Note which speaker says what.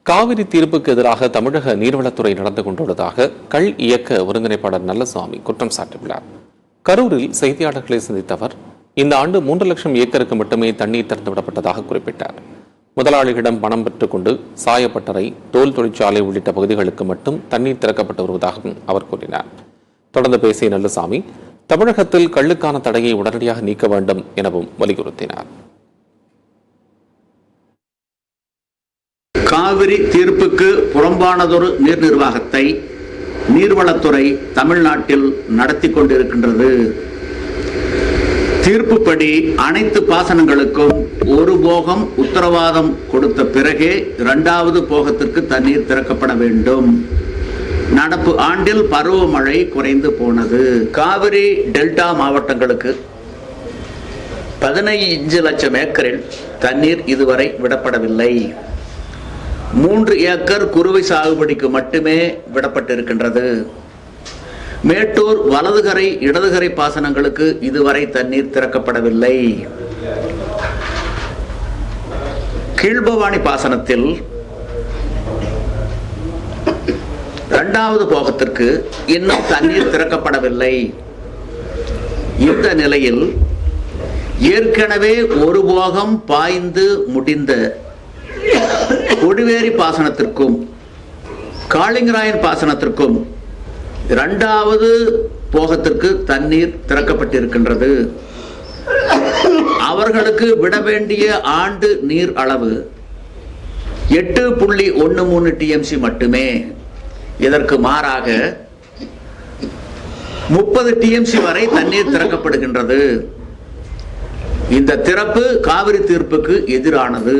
Speaker 1: காவிரி தீர்ப்புக்கு எதிராக தமிழக நீர்வளத்துறை நடந்து கொண்டுள்ளதாக கள் இயக்க ஒருங்கிணைப்பாளர் நல்லசுவாமி குற்றம் சாட்டியுள்ளார். கரூரில் செய்தியாளர்களை சந்தித்த அவர் இந்த ஆண்டு 3 லட்சம் ஏக்கருக்கு மட்டுமே தண்ணீர் திறந்துவிடப்பட்டதாக குறிப்பிட்டார். முதலாளிகளிடம் பணம் பெற்றுக் கொண்டு சாயப்பட்டறை, தோல் தொழிற்சாலை உள்ளிட்ட பகுதிகளுக்கு மட்டும் தண்ணீர் திறக்கப்பட்டு வருவதாகவும் அவர் கூறினார். தொடர்ந்து பேசிய நல்லசாமி தமிழகத்தில் கள்ளுக்கான தடையை உடனடியாக நீக்க வேண்டும் எனவும் வலியுறுத்தினார்.
Speaker 2: காவிரி தீர்ப்புக்கு புறம்பானதொரு நீர் நிர்வாகத்தை நீர்வளத்துறை தமிழ்நாட்டில் நடத்தி கொண்டிருக்கின்றது. தீர்ப்புப்படி அனைத்து பாசனங்களுக்கும் ஒரு போகம் உத்தரவாதம் கொடுத்த பிறகே 2வது போகத்திற்கு தண்ணீர் திறக்கப்பட வேண்டும். நடப்பு ஆண்டில் பருவமழை குறைந்து போனது. காவிரி டெல்டா மாவட்டங்களுக்கு 15 லட்சம் ஏக்கரில் தண்ணீர் இதுவரை விடப்படவில்லை. 3 ஏக்கர் குறுவை சாகுபடிக்கு மட்டுமே விடப்பட்டிருக்கின்றது. மேட்டூர் வலதுகரை இடதுகரை பாசனங்களுக்கு இதுவரை தண்ணீர் திறக்கப்படவில்லை. கீழ்பவானி பாசனத்தில் 2வது போகத்திற்கு இன்னும் தண்ணீர் திறக்கப்படவில்லை. இந்த நிலையில் ஏற்கனவே ஒரு போகம் பாய்ந்து முடிந்த கொடிவேரி பாசனத்திற்கும் காளிங்கராயன் பாசனத்திற்கும் 2வது போகத்திற்கு தண்ணீர் திறக்கப்பட்டிருக்கின்றது. அவர்களுக்கு விட வேண்டிய ஆண்டு நீர் அளவு 8.13 TMC மட்டுமே. இதற்கு மாறாக 30 TMC வரை தண்ணீர் திறக்கப்படுகின்றது. இந்த திறப்பு காவிரி தீர்ப்புக்கு எதிரானது.